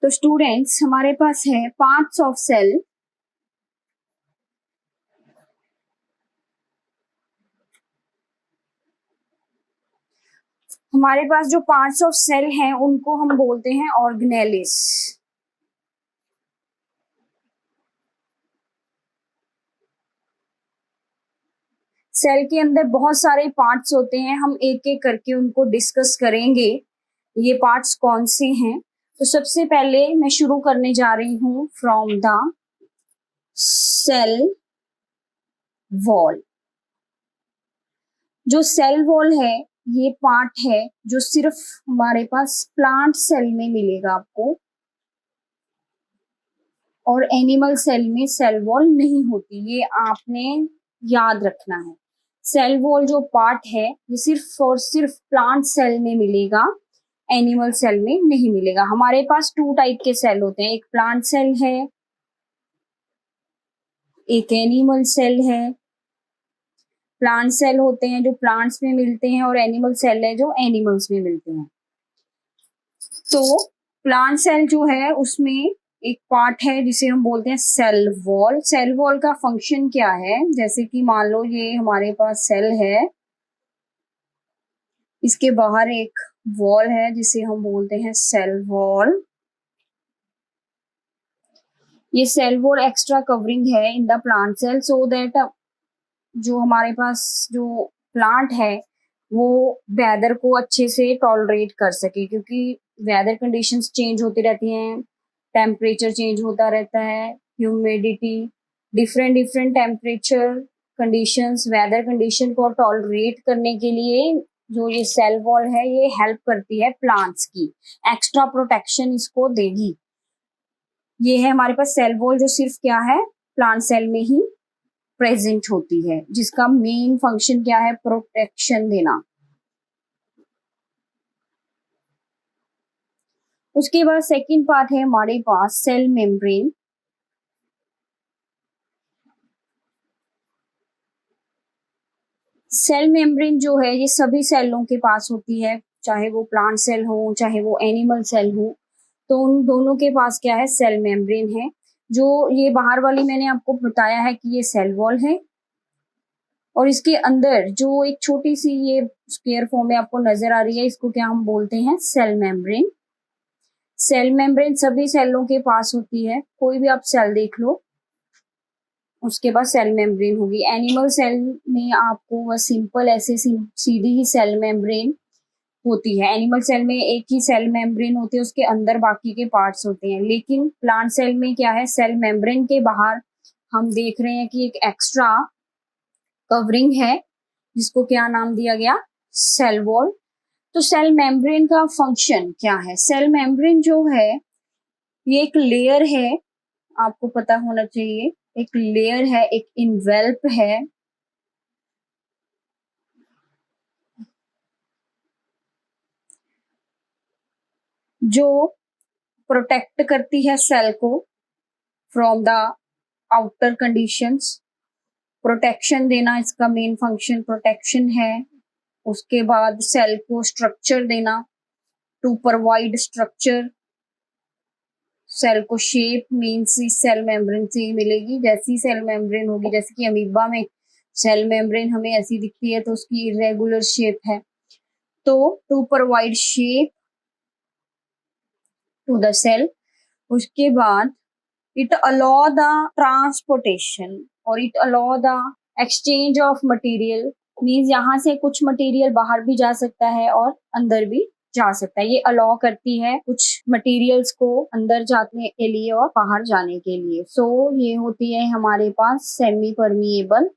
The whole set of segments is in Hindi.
तो स्टूडेंट्स हमारे पास है पार्ट्स ऑफ सेल। हमारे पास जो पार्ट्स ऑफ सेल हैं उनको हम बोलते हैं ऑर्गेनेलिस। सेल के अंदर बहुत सारे पार्ट्स होते हैं, हम एक एक करके उनको डिस्कस करेंगे ये पार्ट्स कौन से हैं। तो सबसे पहले मैं शुरू करने जा रही हूँ फ्रॉम द सेल वॉल। जो सेल वॉल है ये पार्ट है जो सिर्फ हमारे पास प्लांट सेल में मिलेगा आपको, और एनिमल सेल में सेल वॉल नहीं होती, ये आपने याद रखना है। सेल वॉल जो पार्ट है ये सिर्फ और सिर्फ प्लांट सेल में मिलेगा, एनिमल सेल में नहीं मिलेगा। हमारे पास 2 टाइप के सेल होते हैं, एक प्लांट सेल है, एक एनिमल सेल है। प्लांट सेल होते हैं जो प्लांट्स में मिलते हैं, और एनिमल सेल है जो एनिमल्स में मिलते हैं। तो प्लांट सेल जो है उसमें एक पार्ट है जिसे हम बोलते हैं सेल वॉल। सेल वॉल का फंक्शन क्या है, जैसे कि मान लो ये हमारे पास सेल है, इसके बाहर एक वॉल है जिसे हम बोलते हैं सेल वॉल। ये सेल वॉल एक्स्ट्रा कवरिंग है in the plant cell so that जो हमारे पास जो प्लांट है वो वेदर को अच्छे से टॉलरेट कर सके, क्योंकि वेदर कंडीशंस चेंज होती रहती हैं, टेम्परेचर चेंज होता रहता है, humidity, different different temperature conditions, weather condition को टॉलरेट करने के लिए जो ये सेल वॉल है ये हेल्प करती है प्लांट्स की, एक्स्ट्रा प्रोटेक्शन इसको देगी। ये है हमारे पास सेल वॉल जो सिर्फ क्या है प्लांट सेल में ही प्रेजेंट होती है, जिसका मेन फंक्शन क्या है, प्रोटेक्शन देना। उसके बाद सेकंड पार्ट है हमारे पास सेल मेम्ब्रेन। सेल मेम्ब्रेन जो है ये सभी सेलों के पास होती है, चाहे वो प्लांट सेल हो चाहे वो एनिमल सेल हो, तो उन दोनों के पास क्या है, सेल मेम्ब्रेन है। जो ये बाहर वाली मैंने आपको बताया है कि ये सेल वॉल है, और इसके अंदर जो एक छोटी सी ये स्क्वायर फॉर्म में आपको नजर आ रही है, इसको क्या हम बोलते हैं, सेल मेम्ब्रेन। सेल मेम्ब्रेन सभी सेलों के पास होती है, कोई भी आप सेल देख लो उसके पास सेल मेम्ब्रेन होगी। एनिमल सेल में आपको बस सिंपल ऐसे सीधी ही सेल मेम्ब्रेन होती है। एनिमल सेल में एक ही सेल मेम्ब्रेन होती है, उसके अंदर बाकी के पार्ट्स होते हैं। लेकिन प्लांट सेल में क्या है, सेल मेम्ब्रेन के बाहर हम देख रहे हैं कि एक एक्स्ट्रा कवरिंग है जिसको क्या नाम दिया गया, सेल वॉल। तो सेल मेम्ब्रेन का फंक्शन क्या है, सेल मेम्ब्रेन जो है ये एक लेयर है, आपको पता होना चाहिए, एक लेयर है, एक इनवेल्प है जो प्रोटेक्ट करती है सेल को from the outer conditions. Protection देना इसका मेन फंक्शन प्रोटेक्शन है। उसके बाद सेल को स्ट्रक्चर देना, टू प्रोवाइड स्ट्रक्चर। सेल को शेप मीन्स इस सेल मेम्ब्रेन से ही मिलेगी, जैसी सेल मेम्ब्रेन होगी, जैसे कि अमीबा में सेल मेम्ब्रेन हमें ऐसी दिखती है तो उसकी इरेगुलर शेप है। तो to provide shape to the cell. उसके बाद इट अलाउ द ट्रांसपोर्टेशन और it allow the exchange of material, means यहाँ से कुछ मटेरियल बाहर भी जा सकता है और अंदर भी जा सकता है। ये अलाउ करती है कुछ मटेरियल्स को अंदर जाने के लिए और बाहर जाने के लिए। सो ये होती है हमारे पास सेमी परमिएबल।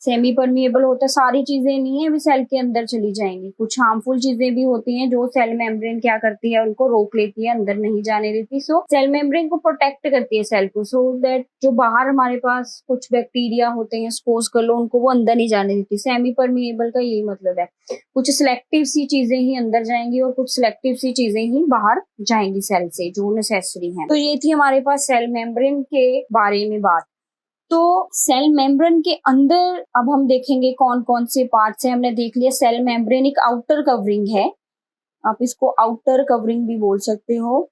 सेमी परमिएबल होता है, सारी चीजें नहीं है अभी सेल के अंदर चली जाएंगी, कुछ हार्मफुल चीजें भी होती हैं जो सेल मेम्ब्रेन क्या करती है, उनको रोक लेती है, अंदर नहीं जाने देती। सो सेल मेम्ब्रेन को प्रोटेक्ट करती है सेल को, सो दैट जो बाहर हमारे पास कुछ बैक्टीरिया होते हैं सपोज कर लो, उनको वो अंदर नहीं जाने देती। सेमी परमिएबल का यही मतलब है, कुछ सिलेक्टिव सी चीजें ही अंदर जाएंगी और कुछ सिलेक्टिव सी चीजें ही बाहर जाएंगी सेल से जो नेसेसरी है। तो ये थी हमारे पास सेल मेम्ब्रेन के बारे में बात। तो सेल मेम्ब्रेन के अंदर अब हम देखेंगे कौन कौन से पार्ट्स हैं। हमने देख लिया सेल मेम्ब्रेन एक आउटर कवरिंग है, आप इसको आउटर कवरिंग भी बोल सकते हो।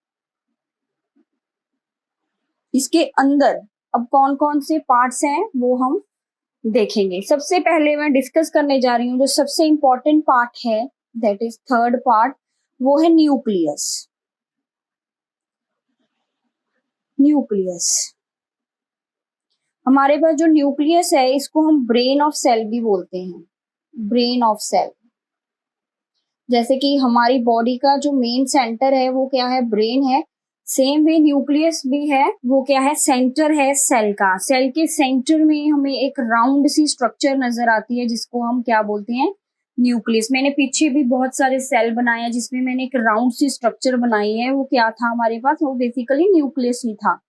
इसके अंदर अब कौन कौन से पार्ट्स हैं वो हम देखेंगे। सबसे पहले मैं डिस्कस करने जा रही हूँ जो सबसे इंपॉर्टेंट पार्ट है, दैट इज थर्ड पार्ट, वो है न्यूक्लियस। न्यूक्लियस, हमारे पास जो न्यूक्लियस है इसको हम ब्रेन ऑफ सेल भी बोलते हैं। ब्रेन ऑफ सेल, जैसे कि हमारी बॉडी का जो मेन सेंटर है वो क्या है, ब्रेन है। सेम वे न्यूक्लियस भी है, वो क्या है, सेंटर है सेल का। सेल के सेंटर में हमें एक राउंड सी स्ट्रक्चर नजर आती है जिसको हम क्या बोलते हैं, न्यूक्लियस। मैंने पीछे भी बहुत सारे सेल बनाए हैं जिसमें मैंने एक राउंड सी स्ट्रक्चर बनाई है, वो क्या था हमारे पास, वो बेसिकली न्यूक्लियस ही था।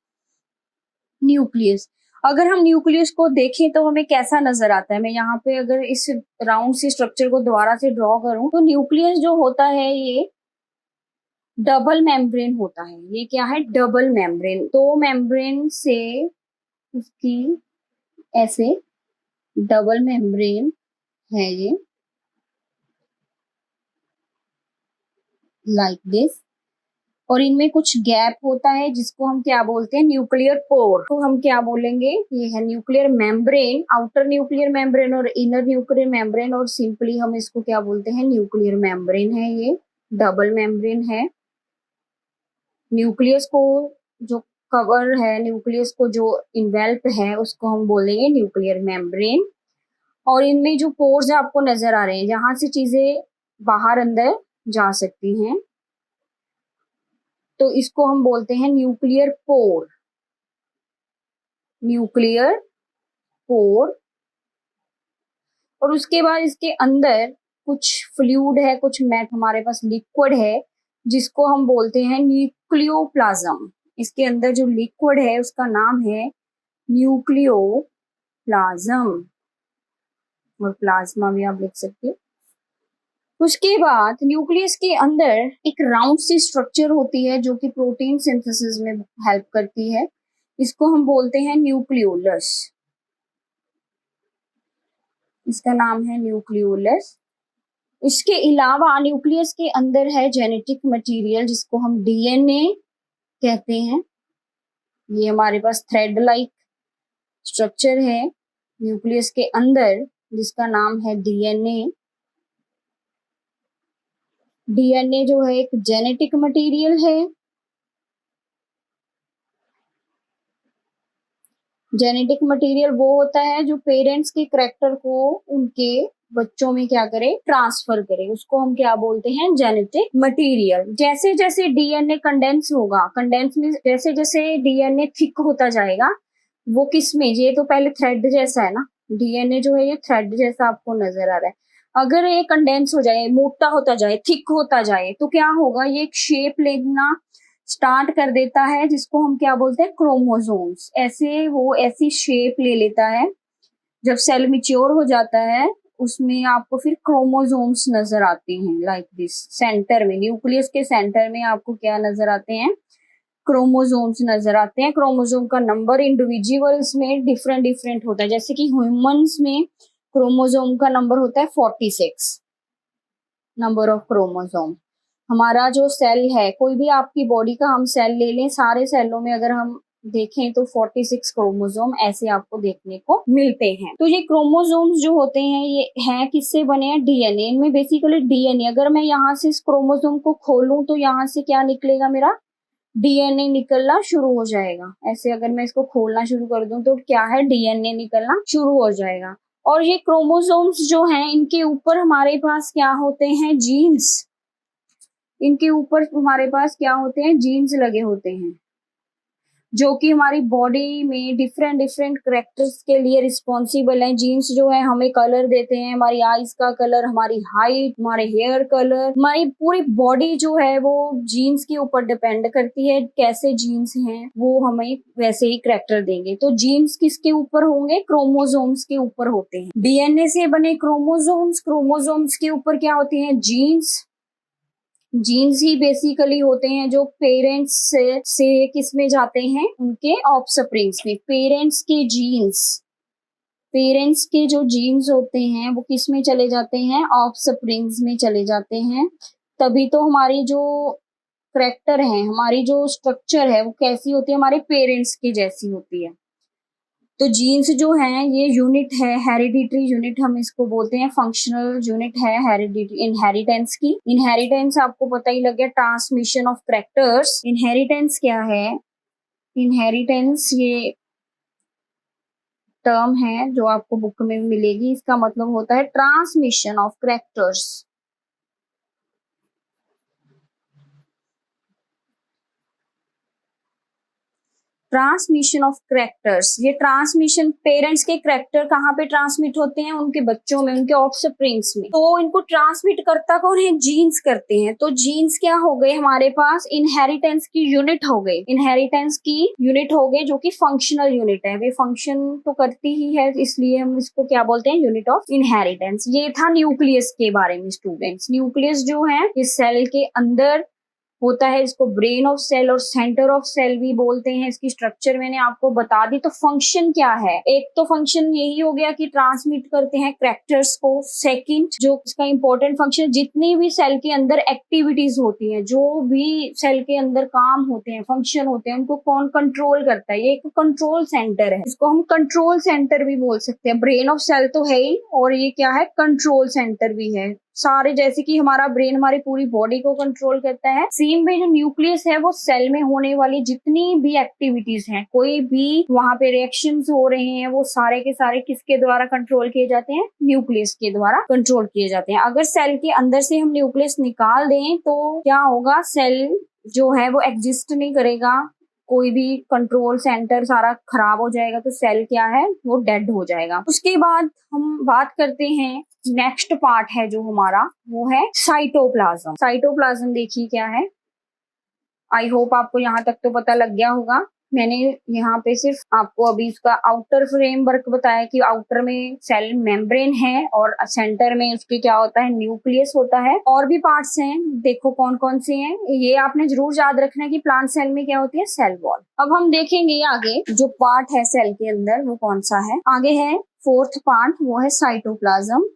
न्यूक्लियस, अगर हम न्यूक्लियस को देखें तो हमें कैसा नजर आता है, मैं यहाँ पे अगर इस राउंड सी स्ट्रक्चर को दोबारा से ड्रॉ करूं तो न्यूक्लियस जो होता है ये डबल मेम्ब्रेन होता है। ये क्या है, डबल मेम्ब्रेन। दो मेम्ब्रेन से इसकी ऐसे डबल मेम्ब्रेन है ये, लाइक दिस। और इनमें कुछ गैप होता है जिसको हम क्या बोलते हैं, न्यूक्लियर पोर। तो हम क्या बोलेंगे, ये है nuclear membrane, outer nuclear membrane और इनर न्यूक्लियर मेम्ब्रेन, और सिंपली हम इसको क्या बोलते हैं, न्यूक्लियर मेम्ब्रेन है। ये डबल मेम्ब्रेन है। न्यूक्लियस को जो कवर है, न्यूक्लियस को जो इन्वेल्प है उसको हम बोलेंगे न्यूक्लियर मेम्ब्रेन। और इनमें जो पोर्स आपको नजर आ रहे हैं जहां से चीजें बाहर अंदर जा सकती हैं, तो इसको हम बोलते हैं न्यूक्लियर पोर। Nuclear pore. और उसके बाद इसके अंदर कुछ फ्लूइड है, कुछ मैट हमारे पास लिक्विड है जिसको हम बोलते हैं न्यूक्लियोप्लाज्म। इसके अंदर जो लिक्विड है उसका नाम है न्यूक्लियोप्लाज्म, और प्लाज्मा भी आप लिख सकते हो। उसके बाद न्यूक्लियस के अंदर एक राउंड सी स्ट्रक्चर होती है जो कि प्रोटीन सिंथेसिस में हेल्प करती है। इसको हम बोलते हैं न्यूक्लियोलस। इसका नाम है न्यूक्लियोलस। इसके अलावा न्यूक्लियस के अंदर है जेनेटिक मटेरियल जिसको हम डीएनए कहते हैं। ये हमारे पास थ्रेड लाइक स्ट्रक्चर है न्यूक्लियस के अंदर जिसका नाम है डीएनए। डीएनए जो है एक जेनेटिक मटेरियल है। जेनेटिक मटेरियल वो होता है जो पेरेंट्स के करैक्टर को उनके बच्चों में क्या करे, ट्रांसफर करे, उसको हम क्या बोलते हैं, जेनेटिक मटेरियल। जैसे जैसे डीएनए कंडेंस होगा, कंडेंस में जैसे जैसे डीएनए थिक होता जाएगा, वो किस में, ये तो पहले थ्रेड जैसा है ना, डीएनए जो है ये थ्रेड जैसा आपको नजर आ रहा है। अगर ये कंडेंस हो जाए, मोटा होता जाए, थिक होता जाए, तो क्या होगा, ये एक शेप लेना स्टार्ट कर देता है जिसको हम क्या बोलते हैं, क्रोमोसोम्स। ऐसे वो ऐसी शेप ले लेता है। जब सेल मिच्योर हो जाता है उसमें आपको फिर क्रोमोसोम्स नजर आते हैं, लाइक दिस। सेंटर में, न्यूक्लियस के सेंटर में आपको क्या नजर आते हैं, क्रोमोसोम्स नजर आते हैं। क्रोमोसोम का नंबर इंडिविजुअल्स में डिफरेंट डिफरेंट होता है। जैसे कि ह्यूमंस में क्रोमोसोम का नंबर होता है 46, नंबर ऑफ क्रोमोसोम। हमारा जो सेल है, कोई भी आपकी बॉडी का हम सेल ले लें, सारे सेलों में अगर हम देखें तो 46 क्रोमोसोम ऐसे आपको देखने को मिलते हैं। तो ये क्रोमोसोम्स जो होते हैं ये हैं किससे बने हैं, डीएनए। इनमें बेसिकली डीएनए, अगर मैं यहाँ से इस क्रोमोसोम को खोलूं तो यहाँ से क्या निकलेगा, मेरा डीएनए निकलना शुरू हो जाएगा। ऐसे अगर मैं इसको खोलना शुरू कर दूं तो क्या है, डीएनए निकलना शुरू हो जाएगा। और ये क्रोमोसोम्स जो हैं इनके ऊपर हमारे पास क्या होते हैं, जीन्स। इनके ऊपर हमारे पास क्या होते हैं, जीन्स लगे होते हैं जो कि हमारी बॉडी में डिफरेंट डिफरेंट कैरेक्टर्स के लिए रिस्पॉन्सिबल हैं। जीन्स जो है हमें कलर देते हैं, हमारी आईज का कलर, हमारी हाइट, हमारे हेयर कलर, हमारी पूरी बॉडी जो है वो जीन्स के ऊपर डिपेंड करती है। कैसे जीन्स हैं वो हमें वैसे ही कैरेक्टर देंगे। तो जीन्स किसके ऊपर होंगे, क्रोमोसोम्स के ऊपर होते हैं। डीएनए से बने क्रोमोसोम्स, क्रोमोसोम्स के ऊपर क्या होती हैं, जीन्स। जीन्स ही बेसिकली होते हैं जो पेरेंट्स से किस में जाते हैं, उनके ऑफस्प्रिंग्स में। पेरेंट्स के जीन्स, पेरेंट्स के जो जीन्स होते हैं वो किस में चले जाते हैं, ऑफस्प्रिंग्स में चले जाते हैं। तभी तो हमारी जो करैक्टर है, हमारी जो स्ट्रक्चर है वो कैसी होती है, हमारे पेरेंट्स की जैसी होती है। तो जीन्स जो है ये यूनिट है, हेरिडिटरी यूनिट हम इसको बोलते हैं, फंक्शनल यूनिट है हेरिडिटरी इनहेरिटेंस की। इनहेरिटेंस आपको पता ही लग गया, ट्रांसमिशन ऑफ करैक्टर्स। इनहेरिटेंस क्या है? इनहेरिटेंस ये टर्म है जो आपको बुक में मिलेगी, इसका मतलब होता है transmission of characters. Transmission of characters, ये ट्रांसमिशन पेरेंट्स के करैक्टर कहाँ पे ट्रांसमिट होते हैं? उनके बच्चों में, उनके ऑफस्प्रिंग्स में। तो इनको ट्रांसमिट करता कौन है? जीन्स करते हैं। तो जीन्स क्या हो गए हमारे पास? इनहेरिटेंस की यूनिट हो गई, इनहेरिटेंस की यूनिट हो गए, जो कि फंक्शनल यूनिट है। वे फंक्शन तो करती ही है, इसलिए हम इसको क्या बोलते हैं? Unit of inheritance. ये था न्यूक्लियस के बारे में स्टूडेंट्स। न्यूक्लियस जो है इस सेल के अंदर होता है, इसको ब्रेन ऑफ सेल और सेंटर ऑफ सेल भी बोलते हैं। इसकी स्ट्रक्चर मैंने आपको बता दी। तो फंक्शन क्या है? एक तो फंक्शन यही हो गया कि ट्रांसमिट करते हैं करैक्टर्स को। सेकंड जो इसका इंपॉर्टेंट फंक्शन, जितनी भी सेल के अंदर एक्टिविटीज होती हैं, जो भी सेल के अंदर काम होते हैं, फंक्शन होते हैं, उनको कौन कंट्रोल करता है? ये एक कंट्रोल सेंटर है, इसको हम कंट्रोल सेंटर भी बोल सकते हैं। ब्रेन ऑफ सेल तो है ही, और ये क्या है? कंट्रोल सेंटर भी है। सारे, जैसे कि हमारा ब्रेन हमारी पूरी बॉडी को कंट्रोल करता है, सेम वे जो न्यूक्लियस है वो सेल में होने वाली जितनी भी एक्टिविटीज हैं, कोई भी वहां पे रिएक्शंस हो रहे हैं, वो सारे के सारे किसके द्वारा कंट्रोल किए जाते हैं? न्यूक्लियस के द्वारा कंट्रोल किए जाते हैं। अगर सेल के अंदर से हम न्यूक्लियस निकाल दें तो क्या होगा? सेल जो है वो एग्जिस्ट नहीं करेगा, कोई भी कंट्रोल सेंटर सारा खराब हो जाएगा, तो सेल क्या है? वो डेड हो जाएगा। उसके बाद हम बात करते हैं, नेक्स्ट पार्ट है जो हमारा, वो है साइटोप्लाज्म। साइटोप्लाज्म देखिए क्या है। आई होप आपको यहाँ तक तो पता लग गया होगा। मैंने यहाँ पे सिर्फ आपको अभी इसका आउटर फ्रेमवर्क बताया कि आउटर में सेल मेम्ब्रेन है और सेंटर में उसके क्या होता है? न्यूक्लियस होता है। और भी पार्ट्स हैं, देखो कौन कौन से हैं। ये आपने जरूर याद रखना है कि प्लांट सेल में क्या होती है? Cell wall. अब हम देखेंगे आगे जो पार्ट है सेल के अंदर वो कौन सा है। आगे है फोर्थ पार्ट, वो है साइटोप्लाज्म।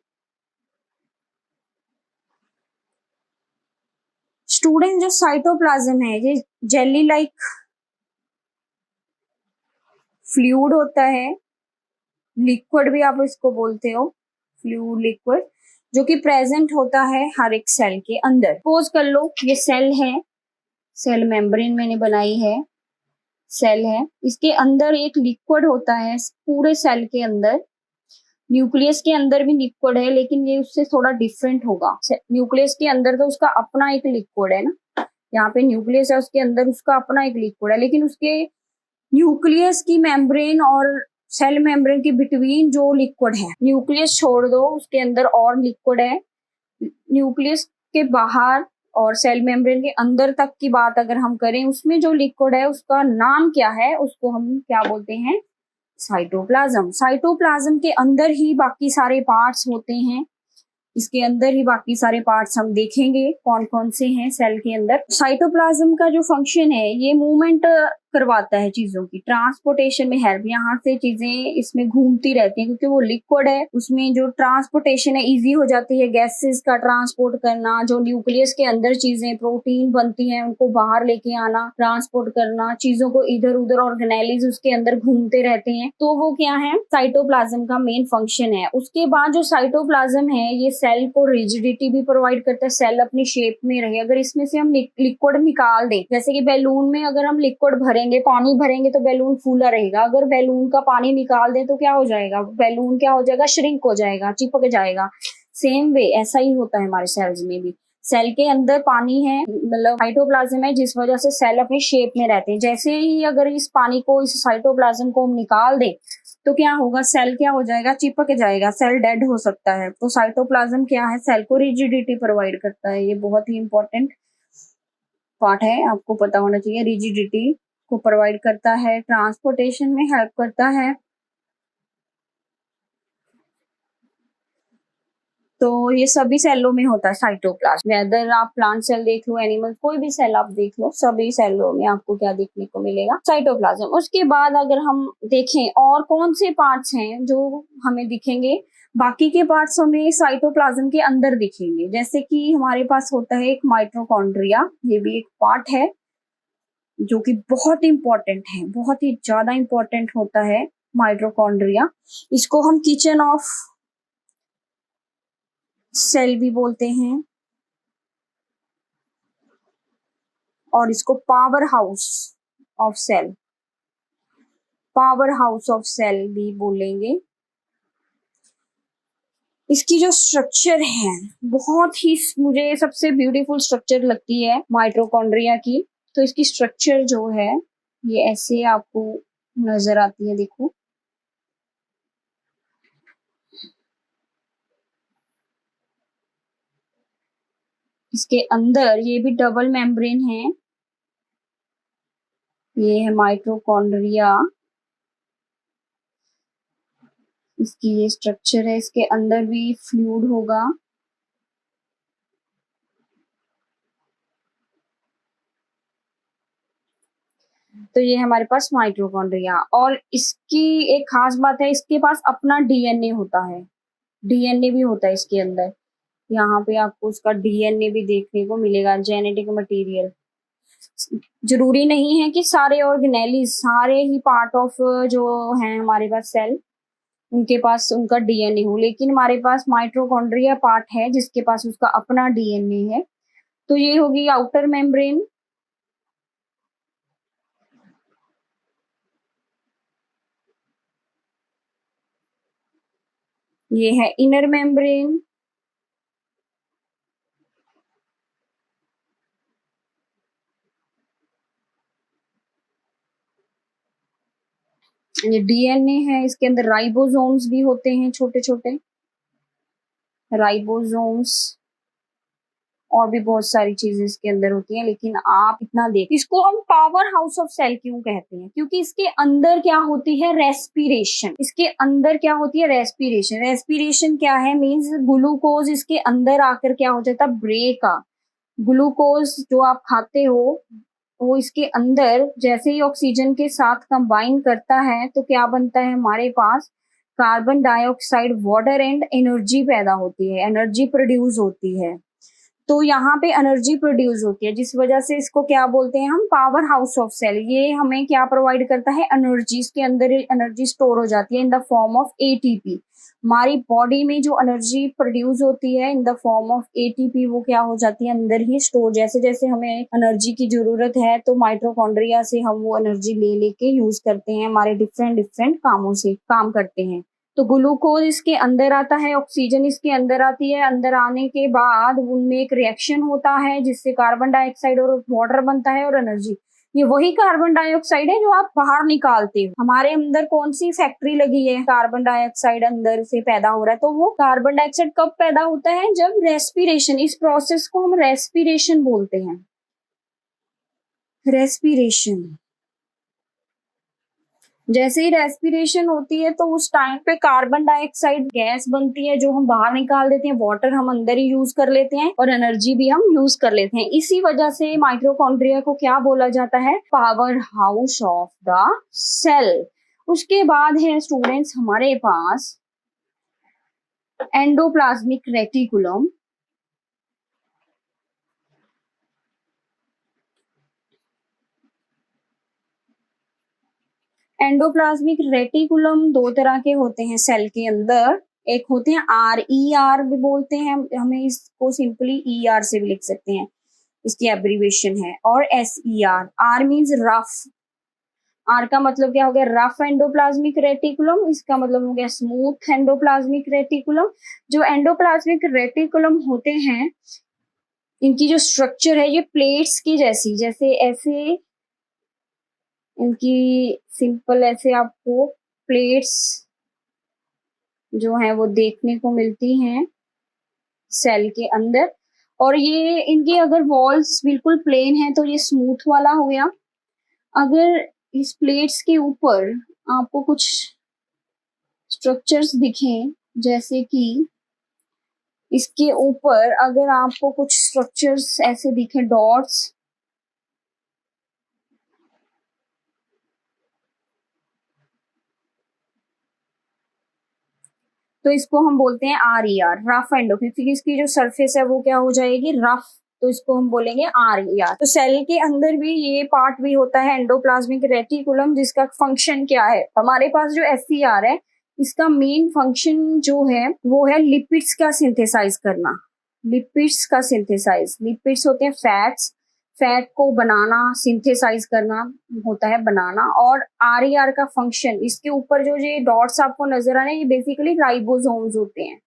स्टूडेंट जो साइटोप्लाज्म है ये जेली लाइक फ्लूइड होता है, लिक्विड भी आप इसको बोलते हो, फ्लूइड लिक्विड, जो कि प्रेजेंट होता है हर एक सेल के अंदर। सपोज कर लो ये सेल है, सेल मेम्ब्रेन मैंने बनाई है, सेल है, इसके अंदर एक लिक्विड होता है पूरे सेल के अंदर। न्यूक्लियस के अंदर भी लिक्विड है, लेकिन ये उससे थोड़ा डिफरेंट होगा। न्यूक्लियस के अंदर तो उसका अपना एक लिक्विड है ना, यहाँ पे न्यूक्लियस है, उसके अंदर उसका अपना एक लिक्विड है, लेकिन उसके न्यूक्लियस की मेम्ब्रेन और सेल मेम्ब्रेन के बिटवीन जो लिक्विड है, न्यूक्लियस छोड़ दो, उसके अंदर और लिक्विड है। न्यूक्लियस के बाहर और सेल मेम्ब्रेन के अंदर तक की बात अगर हम करें, उसमें जो लिक्विड है उसका नाम क्या है? उसको हम क्या बोलते हैं? साइटोप्लाज्म। साइटोप्लाज्म के अंदर ही बाकी सारे पार्ट्स होते हैं, इसके अंदर ही बाकी सारे पार्ट्स हम देखेंगे कौन कौन से हैं सेल के अंदर। साइटोप्लाज्म का जो फंक्शन है, ये मूवमेंट करवाता है चीजों की, ट्रांसपोर्टेशन में हेल्प। यहाँ से चीजें इसमें घूमती रहती हैं, क्योंकि वो लिक्विड है, उसमें जो ट्रांसपोर्टेशन है इजी हो जाती है, गैसेस का ट्रांसपोर्ट करना, जो न्यूक्लियस के अंदर चीजें प्रोटीन बनती हैं उनको बाहर लेके आना, ट्रांसपोर्ट करना, चीजों को इधर उधर ऑर्गेनाइज उसके अंदर घूमते रहते हैं। तो वो क्या है? साइटोप्लाज्म का मेन फंक्शन है। उसके बाद जो साइटोप्लाज्म है ये सेल को रिजिडिटी भी प्रोवाइड करता है, सेल अपनी शेप में रहे। अगर इसमें से हम लिक्विड निकाल दें, जैसे कि बैलून में अगर हम लिक्विड भरेंगे, पानी भरेंगे, तो बैलून फूला रहेगा। अगर बैलून का पानी निकाल दें तो क्या हो जाएगा? बैलून क्या हो जाएगा? श्रिंक हो जाएगा, चिपक जाएगा। सेम वे ऐसा ही होता है हमारे सेल्स में भी। सेल के अंदर पानी है, मतलब साइटोप्लाज्म है, जिस वजह से सेल अपनी शेप में रहते हैं। जैसे ही अगर इस पानी को, इस साइटोप्लाज्म को हम निकाल दें तो क्या होगा? सेल क्या हो जाएगा? चिपक जाएगा, सेल डेड हो सकता है। तो साइटोप्लाज्म क्या है? सेल को रिजिडिटी प्रोवाइड करता है। ये बहुत ही इंपॉर्टेंट पार्ट है, आपको पता होना चाहिए। रिजिडिटी को प्रोवाइड करता है, ट्रांसपोर्टेशन में हेल्प करता है। तो ये सभी सेलों में होता है साइटोप्लाज्म। वेदर आप प्लांट सेल देख लो, एनिमल, कोई भी सेल आप देख लो, सभी सेलों में आपको क्या देखने को मिलेगा? साइटोप्लाज्म। उसके बाद अगर हम देखें और कौन से पार्ट्स हैं जो हमें दिखेंगे, बाकी के पार्ट्स हमें साइटोप्लाज्म के अंदर दिखेंगे, जैसे कि हमारे पास होता है एक माइटोकॉन्ड्रिया, ये भी एक पार्ट है जो कि बहुत इंपॉर्टेंट है, बहुत ही ज्यादा इंपॉर्टेंट होता है माइटोकॉन्ड्रिया। इसको हम किचन ऑफ सेल भी बोलते हैं और इसको power house of cell, power house of cell भी बोलेंगे। इसकी जो स्ट्रक्चर है बहुत ही मुझे सबसे ब्यूटीफुल स्ट्रक्चर लगती है माइटोकॉन्ड्रिया की। तो इसकी स्ट्रक्चर जो है ये ऐसे आपको नजर आती है, देखो। इसके अंदर ये भी डबल मेम्ब्रेन है, ये है माइटोकॉन्ड्रिया, इसकी ये स्ट्रक्चर है। इसके अंदर भी फ्लूइड होगा, तो ये हमारे पास माइटोकॉन्ड्रिया। और इसकी एक खास बात है, इसके पास अपना डीएनए होता है, डीएनए भी होता है इसके अंदर। यहाँ पे आपको उसका डीएनए भी देखने को मिलेगा, जेनेटिक मटेरियल। जरूरी नहीं है कि सारे ऑर्गेनेली, सारे ही पार्ट ऑफ जो है हमारे पास सेल, उनके पास उनका डीएनए हो, लेकिन हमारे पास माइटोकॉन्ड्रिया पार्ट है जिसके पास उसका अपना डीएनए है। तो ये होगी आउटर मेम्ब्रेन, ये है इनर मेम्ब्रेन, ये डीएनए है। इसके अंदर राइबोसोम्स भी होते हैं, छोटे छोटे राइबोसोम्स, और भी बहुत सारी चीजें इसके अंदर होती हैं, लेकिन आप इतना देख। इसको हम पावर हाउस ऑफ सेल क्यों कहते हैं? क्योंकि इसके अंदर क्या होती है, रेस्पिरेशन। इसके अंदर क्या होती है, रेस्पिरेशन। रेस्पिरेशन क्या है, मीन्स ग्लूकोज इसके अंदर आकर क्या हो जाता है, ब्रेक। ग्लूकोज जो आप खाते हो वो इसके अंदर जैसे ही ऑक्सीजन के साथ कंबाइन करता है तो क्या बनता है हमारे पास, carbon dioxide, water and energy पैदा होती है, एनर्जी प्रोड्यूस होती है। तो यहाँ पे एनर्जी प्रोड्यूस होती है, जिस वजह से इसको क्या बोलते हैं हम, पावर हाउस ऑफ सेल। ये हमें क्या प्रोवाइड करता है, एनर्जी। इसके अंदर एनर्जी स्टोर हो जाती है in the form of ATP. हमारी बॉडी में जो एनर्जी प्रोड्यूस होती है in the form of ATP, वो क्या हो जाती है, अंदर ही स्टोर। जैसे जैसे हमें एनर्जी की जरूरत है तो माइटोकॉन्ड्रिया से हम वो एनर्जी ले लेके यूज करते हैं, हमारे डिफरेंट डिफरेंट कामों से काम करते हैं। तो ग्लूकोज इसके अंदर आता है, ऑक्सीजन इसके अंदर आती है। अंदर आने के बाद उनमें एक रिएक्शन होता है जिससे कार्बन डाइऑक्साइड और वाटर बनता है और एनर्जी। ये वही कार्बन डाइऑक्साइड है जो आप बाहर निकालते हो। हमारे अंदर कौन सी फैक्ट्री लगी है, कार्बन डाइऑक्साइड अंदर से पैदा हो रहा है। तो वो कार्बन डाइऑक्साइड कब पैदा होता है, जब रेस्पिरेशन, इस प्रोसेस को हम रेस्पिरेशन बोलते हैं, रेस्पिरेशन। जैसे ही रेस्पिरेशन होती है तो उस टाइम पे कार्बन डाइऑक्साइड गैस बनती है जो हम बाहर निकाल देते हैं, वाटर हम अंदर ही यूज कर लेते हैं और एनर्जी भी हम यूज कर लेते हैं। इसी वजह से माइटोकॉन्ड्रिया को क्या बोला जाता है, power house of the cell. उसके बाद है स्टूडेंट्स हमारे पास एंडोप्लाज्मिक रेटिकुलम। एंडोप्लाज्मिक रेटिकुलम दो तरह के होते हैं सेल के अंदर। एक होते हैं RER भी बोलते हैं, हमें इसको सिंपली ER से भी लिख सकते हैं, इसकी एब्रीवेशन है। और SER, R means rough, R का मतलब क्या हो गया, रफ एंडोप्लाज्मिक रेटिकुलम। इसका मतलब हो गया स्मूथ एंडोप्लाज्मिक रेटिकुलम। जो एंडोप्लाज्मिक रेटिकुलम होते हैं इनकी जो स्ट्रक्चर है ये प्लेट्स की जैसी, जैसे ऐसे इनकी सिंपल ऐसे आपको प्लेट्स जो है वो देखने को मिलती हैं सेल के अंदर। और ये इनकी अगर वॉल्स बिल्कुल प्लेन है तो ये स्मूथ वाला हो गया। अगर इस प्लेट्स के ऊपर आपको कुछ स्ट्रक्चर्स दिखें, जैसे कि इसके ऊपर अगर आपको कुछ स्ट्रक्चर्स ऐसे दिखे, डॉट्स, तो इसको हम बोलते हैं RER, रफ एंडो, क्योंकि इसकी जो सरफेस है वो क्या हो जाएगी, रफ, तो इसको हम बोलेंगे RER। तो सेल के अंदर भी ये पार्ट भी होता है एंडोप्लाज्मिक रेटिकुलम, जिसका फंक्शन क्या है, हमारे पास जो SCR है इसका मेन फंक्शन जो है वो है लिपिड्स का सिंथेसाइज करना। लिपिड्स का सिंथेसाइज, लिपिड्स होते हैं फैट्स, फैट को बनाना, सिंथेसाइज करना होता है, बनाना। और RER का फंक्शन, इसके ऊपर जो ये डॉट्स आपको नजर आ रहे हैं ये बेसिकली राइबोसोम्स होते हैं।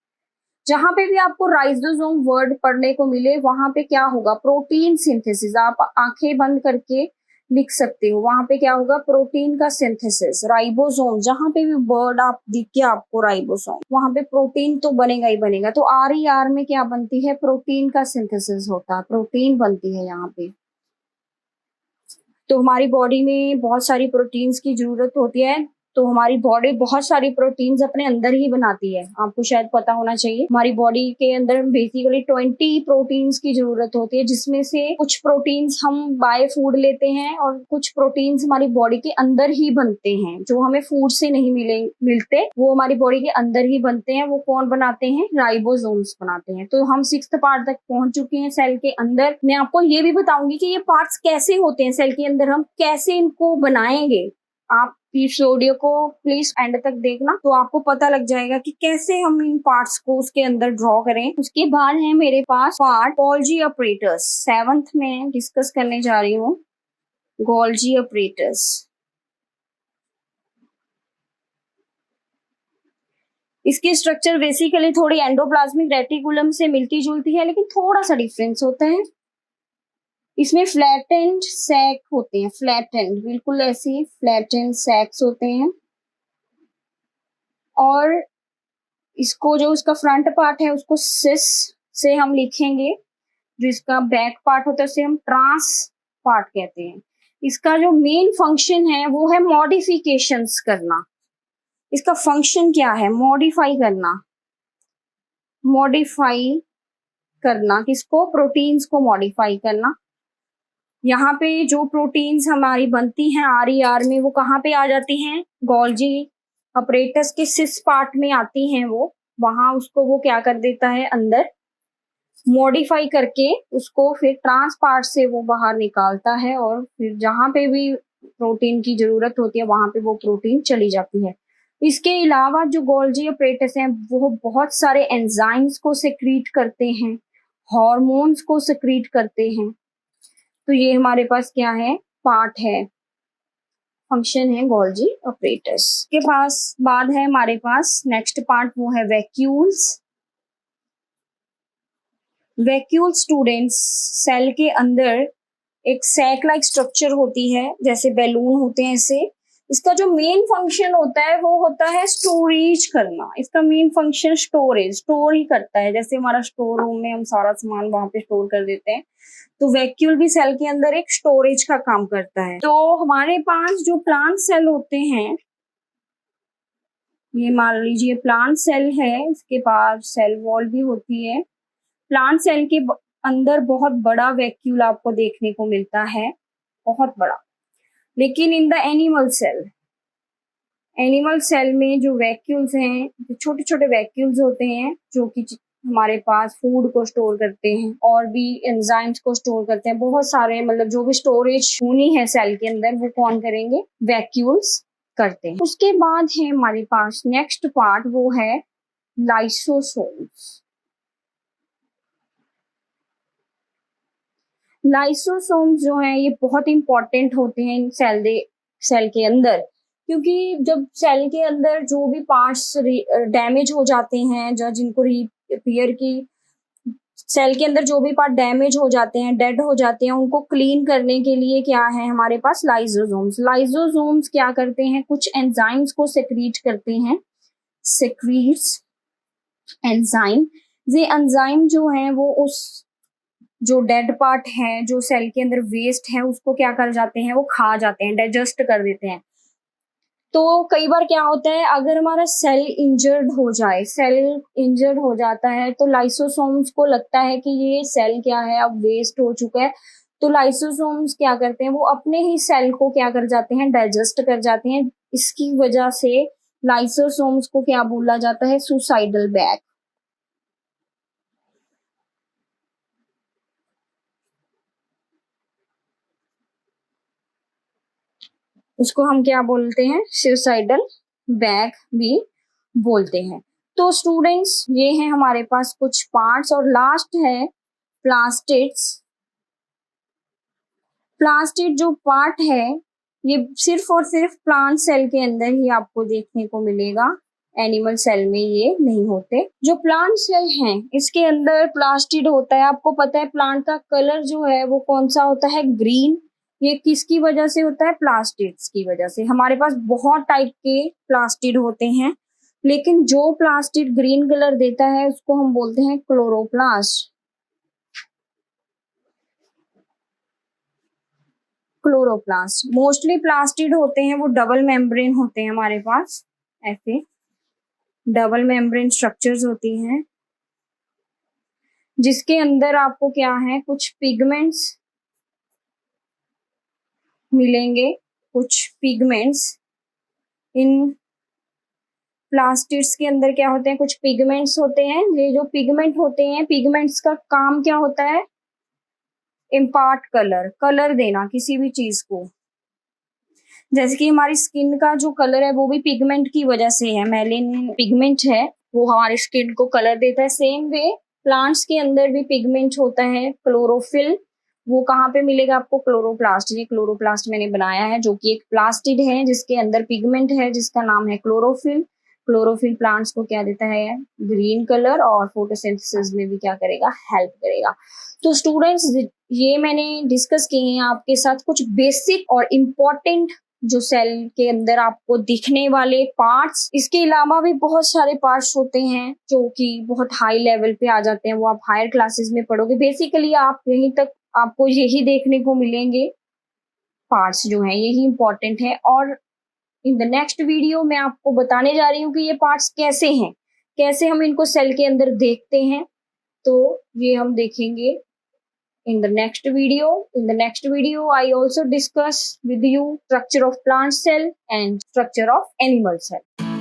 जहां पे भी आपको राइबोसोम वर्ड पढ़ने को मिले वहां पे क्या होगा, प्रोटीन सिंथेसिस, आप आंखें बंद करके लिख सकते हो, वहां पे क्या होगा, प्रोटीन का सिंथेसिस। राइबोसोम, जहां पे भी वर्ड आप दिख गया आपको राइबोसोम, वहां पे प्रोटीन तो बनेगा ही बनेगा। तो RER में क्या बनती है, प्रोटीन का सिंथेसिस होता है, प्रोटीन बनती है यहाँ पे। तो हमारी बॉडी में बहुत सारी प्रोटीन्स की जरूरत होती है, तो हमारी बॉडी बहुत सारी प्रोटीन्स अपने अंदर ही बनाती है, आपको शायद पता होना चाहिए। हमारी बॉडी के अंदर बेसिकली 20 प्रोटीन्स की जरूरत होती है, जिसमें से कुछ प्रोटीन्स हम बाय फूड लेते हैं और कुछ प्रोटीन्स हमारी बॉडी के अंदर ही बनते हैं, जो हमें फूड से नहीं मिलते, वो हमारी बॉडी के अंदर ही बनते हैं। वो कौन बनाते हैं, राइबोसोम्स बनाते हैं। तो हम 6th पार्ट तक पहुंच चुके हैं सेल के अंदर। मैं आपको ये भी बताऊंगी कि ये पार्ट्स कैसे होते हैं सेल के अंदर, हम कैसे इनको बनाएंगे। आप इस वीडियो को प्लीज एंड तक देखना, तो आपको पता लग जाएगा कि कैसे हम इन पार्ट्स को उसके अंदर ड्रॉ करें। उसके बाद है मेरे पास पार्ट गोल्जी ऑपरेटर्स, 7th में डिस्कस करने जा रही हूँ गोल्जी ऑपरेटर्स। इसकी स्ट्रक्चर बेसिकली थोड़ी एंडोप्लाज्मिक रेटिकुलम से मिलती जुलती है, लेकिन थोड़ा सा डिफरेंस होता है। इसमें फ्लैटेंड सैक होते हैं, फ्लैटेंड, बिल्कुल ऐसे फ्लैटेंड सैक्स होते हैं। और इसको जो इसका फ्रंट पार्ट है उसको सिस से हम लिखेंगे, जो इसका बैक पार्ट होता है उसे हम ट्रांस पार्ट कहते हैं। इसका जो मेन फंक्शन है वो है मॉडिफिकेशंस करना। इसका फंक्शन क्या है, मॉडिफाई करना, मॉडिफाई करना किसको, प्रोटीन्स को मॉडिफाई करना। यहाँ पे जो प्रोटीन्स हमारी बनती हैं RER में, वो कहाँ पे आ जाती हैं, गोल्जी ऑपरेटर्स के सिस पार्ट में आती हैं। वो वहां उसको वो क्या कर देता है, अंदर मॉडिफाई करके उसको फिर ट्रांस पार्ट से वो बाहर निकालता है, और फिर जहां पे भी प्रोटीन की जरूरत होती है वहां पे वो प्रोटीन चली जाती है। इसके अलावा जो गोल्जी ऑपरेटर्स हैं वो बहुत सारे एंजाइम्स को सेक्रीट करते हैं, हार्मोन्स को सेक्रीट करते हैं। तो ये हमारे पास क्या है, पार्ट है, फंक्शन है गोल्जी ऑपरेटर्स के पास। बाद है हमारे पास नेक्स्ट पार्ट, वो है वैक्यूल्स। वैक्यूल स्टूडेंट्स, सेल के अंदर एक सैक लाइक स्ट्रक्चर होती है, जैसे बैलून होते हैं ऐसे। इसका जो मेन फंक्शन होता है वो होता है स्टोरेज करना। इसका मेन फंक्शन स्टोरेज, स्टोर ही करता है, जैसे हमारा स्टोर रूम में हम सारा सामान वहां पे स्टोर कर देते हैं, तो वैक्यूल भी सेल के अंदर एक स्टोरेज का काम करता है। तो हमारे पास जो प्लांट सेल होते हैं, ये मान लीजिए प्लांट सेल है, इसके पास सेल वॉल भी होती है। प्लांट सेल के अंदर बहुत बड़ा वैक्यूल आपको देखने को मिलता है, बहुत बड़ा। लेकिन in the animal cell, animal cell में जो वैक्यूल्स हैं, जो छोटे छोटे वैक्यूल्स होते हैं, जो कि हमारे पास फूड को स्टोर करते हैं और भी एंजाइम्स को स्टोर करते हैं, बहुत सारे, मतलब जो भी स्टोरेज होनी है सेल के अंदर वो कौन करेंगे, वैक्यूल्स करते हैं। उसके बाद है हमारे पास नेक्स्ट पार्ट, वो है लाइसोसोम्स। लाइसोसोम्स जो है ये बहुत इंपॉर्टेंट होते हैं सेल के अंदर, क्योंकि जब सेल के अंदर जो भी पार्ट्स डैमेज हो जाते हैं, जो जिनको रिपेयर की, सेल के अंदर जो भी पार्ट डैमेज हो जाते हैं, डेड हो जाते हैं, उनको क्लीन करने के लिए क्या है हमारे पास, लाइसोसोम्स। लाइसोसोम्स क्या करते हैं, कुछ एंजाइम्स को सेक्रीट करते हैं, सेक्रीट्स एंजाइम। ये एंजाइम जो है वो उस जो डेड पार्ट है, जो सेल के अंदर वेस्ट है, उसको क्या कर जाते हैं, वो खा जाते हैं, डाइजेस्ट कर देते हैं। तो कई बार क्या होता है, अगर हमारा सेल इंजर्ड हो जाए, सेल इंजर्ड हो जाता है, तो लाइसोसोम्स को लगता है कि ये सेल क्या है, अब वेस्ट हो चुका है, तो लाइसोसोम्स क्या करते हैं, वो अपने ही सेल को क्या कर जाते हैं, डाइजेस्ट कर जाते हैं। इसकी वजह से लाइसोसोम्स को क्या बोला जाता है? Suicidal bag. उसको हम क्या बोलते हैं? सुसाइडल बैग भी बोलते हैं। तो स्टूडेंट्स, ये हैं हमारे पास कुछ पार्ट्स, और लास्ट है प्लास्टिड्स। प्लास्टिड जो पार्ट है ये सिर्फ और सिर्फ प्लांट सेल के अंदर ही आपको देखने को मिलेगा, एनिमल सेल में ये नहीं होते। जो प्लांट सेल हैं इसके अंदर प्लास्टिड होता है। आपको पता है प्लांट का कलर जो है वो कौन सा होता है? ग्रीन। ये किसकी वजह से होता है? प्लास्टिड्स की वजह से। हमारे पास बहुत टाइप के प्लास्टिड होते हैं, लेकिन जो प्लास्टिड ग्रीन कलर देता है उसको हम बोलते हैं क्लोरोप्लास्ट। क्लोरोप्लास्ट। मोस्टली प्लास्टिड होते हैं वो डबल मेम्ब्रेन होते हैं हमारे पास, ऐसे डबल मेम्ब्रेन स्ट्रक्चर्स होती हैं, जिसके अंदर आपको क्या है? कुछ पिगमेंट्स मिलेंगे, कुछ पिगमेंट्स। इन प्लास्टिड्स के अंदर क्या होते हैं? कुछ पिगमेंट्स होते हैं। ये जो पिगमेंट होते हैं, पिगमेंट्स का काम क्या होता है? इम्पार्ट कलर, कलर देना किसी भी चीज को। जैसे कि हमारी स्किन का जो कलर है वो भी पिगमेंट की वजह से है। मेलेनिन पिगमेंट है, वो हमारी स्किन को कलर देता है। सेम वे प्लांट्स के अंदर भी पिगमेंट होता है, क्लोरोफिल। वो कहाँ पे मिलेगा आपको? क्लोरोप्लास्ट। ये क्लोरोप्लास्ट मैंने बनाया है, जो कि एक प्लास्टिड है जिसके अंदर पिगमेंट है जिसका नाम है क्लोरोफिल। क्लोरोफिल प्लांट्स को क्या देता है? ग्रीन कलर, और फोटोसिंथेसिस में भी क्या करेगा? हेल्प करेगा। तो स्टूडेंट्स, ये मैंने डिस्कस किए हैं आपके साथ कुछ बेसिक और इम्पोर्टेंट जो सेल के अंदर आपको दिखने वाले पार्ट्स। इसके अलावा भी बहुत सारे पार्ट्स होते हैं जो कि बहुत हाई लेवल पे आ जाते हैं, वो आप हायर क्लासेस में पढ़ोगे। बेसिकली आप यहीं तक आपको यही देखने को मिलेंगे, पार्ट्स जो हैं यही इंपॉर्टेंट है। और इन द नेक्स्ट वीडियो मैं आपको बताने जा रही हूँ कि ये पार्ट्स कैसे हैं, कैसे हम इनको सेल के अंदर देखते हैं। तो ये हम देखेंगे in the next video. In the next video, I also discuss with you structure of plant cell and structure of animal cell.